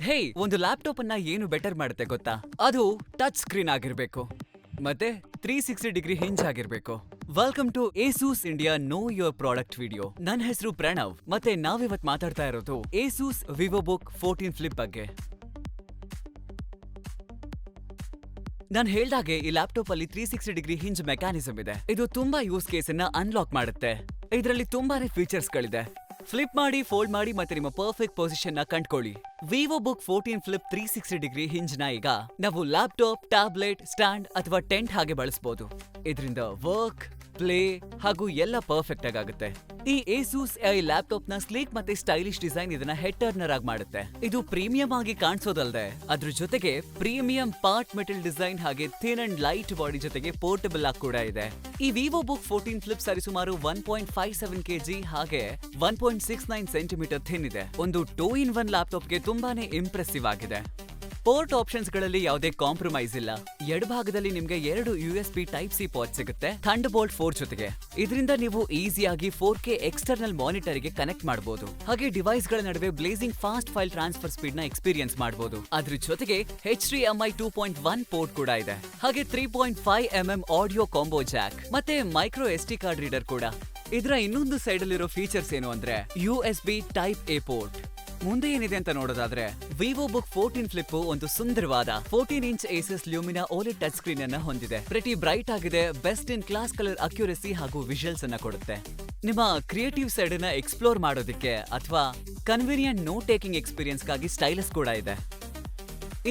ಹೇ, ಒಂದು ಲ್ಯಾಪ್ಟಾಪ್ ಅನ್ನ ಏನು ಬೆಟರ್ ಮಾಡುತ್ತೆ ಗೊತ್ತಾ? ಅದು ಟಚ್ ಸ್ಕ್ರೀನ್ ಆಗಿರ್ಬೇಕು ಮತ್ತೆ 360 ಡಿಗ್ರಿ ಹಿಂಜ್ ಆಗಿರ್ಬೇಕು. Welcome to Asus India know your product video. ನನ್ನ ಹೆಸರು ಪ್ರಣವ್ ಮತ್ತೆ ನಾವಿವತ್ ಮಾತಾಡ್ತಾ ಇರೋದು ಏಸೂಸ್ ವಿವೋಬುಕ್ 14 ಫ್ಲಿಪ್ ಬಗ್ಗೆ. ನಾನು ಹೇಳ್ದಾಗೆ ಈ ಲ್ಯಾಪ್ಟಾಪ್ ಅಲ್ಲಿ 360 ಡಿಗ್ರಿ ಹಿಂಜ್ ಮೆಕ್ಯಾನಿಸಮ್ ಇದೆ. ಇದು ತುಂಬಾ ಯೂಸ್ ಕೇಸ್ ಅನ್ನ ಅನ್ಲಾಕ್ ಮಾಡುತ್ತೆ. ಇದರಲ್ಲಿ ತುಂಬಾನೇ ಫೀಚರ್ಸ್ ಗಳಿದೆ. ಫ್ಲಿಪ್ ಮಾಡಿ, ಫೋಲ್ಡ್ ಮಾಡಿ ಮತ್ತೆ ನಿಮ್ಮ ಪರ್ಫೆಕ್ಟ್ ಪೊಸಿಷನ್ ನ ಕಂಡ್ಕೊಳ್ಳಿ. ವಿವೋಬುಕ್ 14 ಫ್ಲಿಪ್ 360 ಡಿಗ್ರಿ ಹಿಂಜ್ ನ ಈಗ ನಾವು ಲ್ಯಾಪ್ಟಾಪ್, ಟ್ಯಾಬ್ಲೆಟ್, ಸ್ಟ್ಯಾಂಡ್ ಅಥವಾ ಟೆಂಟ್ ಹಾಗೆ ಬಳಸಬಹುದು. ಇದರಿಂದ ವರ್ಕ್, ಪ್ಲೇ ಹಾಗೂ ಎಲ್ಲ ಪರ್ಫೆಕ್ಟ್ ಆಗುತ್ತೆ. ಈ ಏಸೂಸ್ ಎಐ ಲ್ಯಾಪ್ಟಾಪ್ ನ ಸ್ಲೀಕ್ ಮತ್ತೆ ಸ್ಟೈಲಿಶ್ ಡಿಸೈನ್ ಇದನ್ನ ಹೆಡ್ ಟರ್ನರ್ ಆಗಿ ಮಾಡುತ್ತೆ. ಇದು ಪ್ರೀಮಿಯಂ ಆಗಿ ಕಾಣಿಸೋದಲ್ಲದೆ ಅದ್ರ ಜೊತೆಗೆ ಪ್ರೀಮಿಯಂ ಪಾರ್ಟ್ ಮೆಟಲ್ ಡಿಸೈನ್ ಹಾಗೆ ಥಿನ್ ಅಂಡ್ ಲೈಟ್ ಬಾಡಿ ಜೊತೆಗೆ ಪೋರ್ಟಬಲ್ ಆಗಿ ಕೂಡ ಇದೆ. ಈ ವಿವೋಬುಕ್ 14 ಫ್ಲಿಪ್ ಸರಿಸುಮಾರು 1.57 kg ಹಾಗೆ 1.69 ಸೆಂಟಿಮೀಟರ್ ಥಿನ್ ಇದೆ. ಒಂದು 2-in-1 ಲ್ಯಾಪ್ಟಾಪ್ಗೆ ತುಂಬಾನೇ ಇಂಪ್ರೆಸಿವ್ ಆಗಿದೆ. ಪೋರ್ಟ್ ಆಪ್ಷನ್ಸ್ ಗಳಲ್ಲಿ ಯಾವುದೇ ಕಾಂಪ್ರಮೈಸ್ ಇಲ್ಲ. ಎಡಭಾಗದಲ್ಲಿ ನಿಮ್ಗೆ 2 USB ಟೈಪ್ ಸಿ ಪೋರ್ಟ್ ಸಿಗುತ್ತೆ ಥಂಡರ್ಬೋಲ್ಟ್ 4 ಜೊತೆಗೆ. ಇದರಿಂದ ನೀವು ಈಸಿಯಾಗಿ 4K ಎಕ್ಸ್ಟರ್ನಲ್ ಮಾನಿಟರ್ ಗೆ ಕನೆಕ್ಟ್ ಮಾಡಬಹುದು. ಹಾಗೆ ಡಿವೈಸ್ ಗಳ ನಡುವೆ blessing fast file transfer speed ನ ಎಕ್ಸ್ಪೀರಿಯನ್ಸ್ ಮಾಡಬಹುದು. ಅದ್ರ ಜೊತೆಗೆ HDMI 2.1 ಪೋರ್ಟ್ ಕೂಡ ಇದೆ. ಹಾಗೆ 3.5mm ಆಡಿಯೋ ಕಾಂಬೋ ಜಾಕ್ ಮತ್ತೆ ಮೈಕ್ರೋ SD ಕಾರ್ಡ್ ರೀಡರ್ ಕೂಡ. ಇದರ ಇನ್ನೊಂದು ಸೈಡ್ ಅಲ್ಲಿರೋ ಫೀಚರ್ಸ್ ಏನು ಅಂದ್ರೆ USB ಟೈಪ್ ಎ ಪೋರ್ಟ್. ಮುಂದೆ ಏನಿದೆ ಅಂತ ನೋಡೋದಾದ್ರೆ ವಿವೋಬುಕ್ 14 ಫ್ಲಿಪ್ ಒಂದು ಸುಂದರವಾದ 14 ಇಂಚ್ ಏಸಸ್ ಲ್ಯೂಮಿನಾ ಓಲೆಡ್ ಟಚ್ ಸ್ಕ್ರೀನ್ ಅನ್ನ ಹೊಂದಿದೆ. ಪ್ರೆಟಿ ಬ್ರೈಟ್ ಆಗಿದೆ, best in class colour accuracy ಹಾಗೂ ವಿಜುವಲ್ಸ್ ಅನ್ನ ಕೊಡುತ್ತೆ. ನಿಮ್ಮ ಕ್ರಿಯೇಟಿವ್ ಸೈಡ್ ಅನ್ನ ಎಕ್ಸ್ಪ್ಲೋರ್ ಮಾಡೋದಕ್ಕೆ ಅಥವಾ ಕನ್ವೀನಿಯಂಟ್ ನೋಟ್ ಟೇಕಿಂಗ್ ಎಕ್ಸ್ಪೀರಿಯನ್ಸ್ ಗಾಗಿ ಸ್ಟೈಲಸ್ ಕೂಡ ಇದೆ.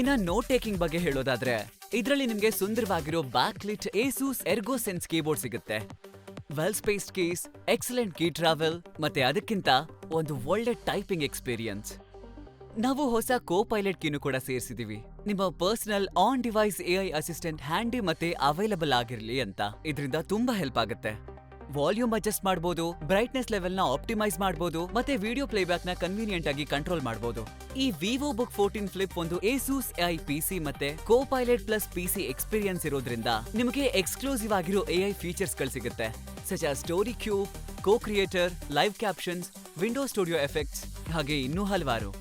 ಇನ್ನ ನೋಟ್ ಟೇಕಿಂಗ್ ಬಗ್ಗೆ ಹೇಳೋದಾದ್ರೆ ಇದರಲ್ಲಿ ನಿಮ್ಗೆ ಸುಂದರವಾಗಿರೋ ಬ್ಯಾಕ್ ಲಿಟ್ ಏಸೂಸ್ ಎರ್ಗೋ ಸೆನ್ಸ್ ಕೀಬೋರ್ಡ್ ಸಿಗುತ್ತೆ. Well spaced keys, excellent key travel ಮತ್ತೆ ಅದಕ್ಕಿಂತ ಒಂದು ಒಳ್ಳೆ ಟೈಪಿಂಗ್ ಎಕ್ಸ್ಪೀರಿಯನ್ಸ್. ನಾವು ಹೊಸ ಕೋ ಪೈಲಟ್ ಕೀನು ಕೂಡ ಸೇರಿಸಿದೀವಿ. ನಿಮ್ಮ personal on device AI assistant handy ಮತ್ತೆ ಅವೈಲಬಲ್ ಆಗಿರ್ಲಿ ಅಂತ. ಇದರಿಂದ ತುಂಬಾ ಹೆಲ್ಪ್ ಆಗುತ್ತೆ. ವಾಲ್ಯೂಮ್ ಅಡ್ಜಸ್ಟ್ ಮಾಡಬಹುದು, ಬ್ರೈಟ್ನೆಸ್ ಲೆವೆಲ್ ನ ಆಪ್ಟಿಮೈಸ್ ಮಾಡಬಹುದು ಮತ್ತೆ ವಿಡಿಯೋ ಪ್ಲೇಬ್ಯಾಕ್ ನ ಕನ್ವೀನಿಯಂಟ್ ಆಗಿ ಕಂಟ್ರೋಲ್ ಮಾಡಬಹುದು. ಈ ವಿವೋಬುಕ್ 14 ಫ್ಲಿಪ್ ಒಂದು ಏಸೂಸ್ ಎಐ ಪಿಸಿ ಮತ್ತೆ Copilot plus PC experience ಇರೋದ್ರಿಂದ ನಿಮಗೆ ಎಕ್ಸ್ಕ್ಲೂಸಿವ್ ಆಗಿರೋ ಎಐ ಫೀಚರ್ಸ್ ಗಳು ಸಿಗುತ್ತೆ. Such as StoryCube, Cocreator, live captions, window studio effects ಹಾಗೆ ಇನ್ನೂ ಹಲವಾರು.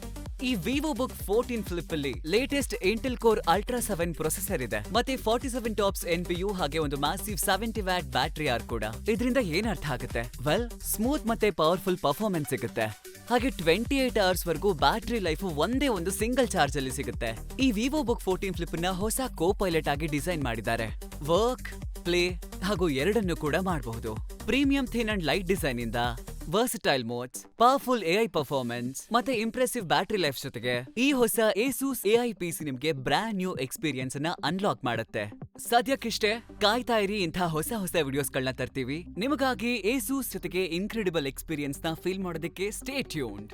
ಈ ವಿವೋಬುಕ್ 14 ಫ್ಲಿಪ್ ಅಲ್ಲಿ latest Intel Core Ultra 7 processor ಇದೆ ಮತ್ತೆ 47 ಟಾಪ್ಸ್ NPU ಹಾಗೆ ಒಂದು ಮ್ಯಾಸಿವ್ 70 ವ್ಯಾಟ್ ಬ್ಯಾಟರಿ ಆರ್ ಕೂಡ. ಇದರಿಂದ ಏನ್ ಅರ್ಥ ಆಗುತ್ತೆ? ವೆಲ್, ಸ್ಮೂತ್ ಮತ್ತೆ ಪವರ್ಫುಲ್ ಪರ್ಫಾರ್ಮೆನ್ಸ್ ಸಿಗುತ್ತೆ. ಹಾಗೆ 28 ಅವರ್ಸ್ ವರೆಗೂ ಬ್ಯಾಟರಿ ಲೈಫ್ ಒಂದೇ ಒಂದು ಸಿಂಗಲ್ ಚಾರ್ಜ್ ಅಲ್ಲಿ ಸಿಗುತ್ತೆ. ಈ ವಿವೋಬುಕ್ 14 ಫ್ಲಿಪ್ ನ ಹೊಸ ಕೋ ಪೈಲಟ್ ಆಗಿ ಡಿಸೈನ್ ಮಾಡಿದ್ದಾರೆ. ವರ್ಕ್, ಪ್ಲೇ ಹಾಗೂ ಎರಡನ್ನು ಕೂಡ ಮಾಡಬಹುದು. Premium thin and light design ಇಂದ versatile modes, powerful AI performance ಮತ್ತೆ ಇಂಪ್ರೆಸಿವ್ ಬ್ಯಾಟರಿ ಲೈಫ್ ಜೊತೆಗೆ ಈ ಹೊಸ ಏಸೂಸ್ ಎಐ ಪಿಸಿ ನಿಮ್ಗೆ ಬ್ರಾಂಡ್ ನ್ಯೂ ಎಕ್ಸ್ಪೀರಿಯನ್ಸ್ ಅನ್ನ ಅನ್ಲಾಕ್ ಮಾಡುತ್ತೆ. ಸದ್ಯಕ್ಕಿಷ್ಟೇ, ಕಾಯ್ತಾ ಇರಿ, ಇಂಥ ಹೊಸ ವಿಡಿಯೋಸ್ ಗಳನ್ನ ತರ್ತೀವಿ ನಿಮಗಾಗಿ. ಏಸೂಸ್ ಜೊತೆಗೆ ಇನ್ಕ್ರೆಡಿಬಲ್ ಎಕ್ಸ್ಪೀರಿಯನ್ಸ್ ನ ಫೀಲ್ ಮಾಡೋದಕ್ಕೆ ಸ್ಟೇ ಟ್ಯೂನ್ಡ್.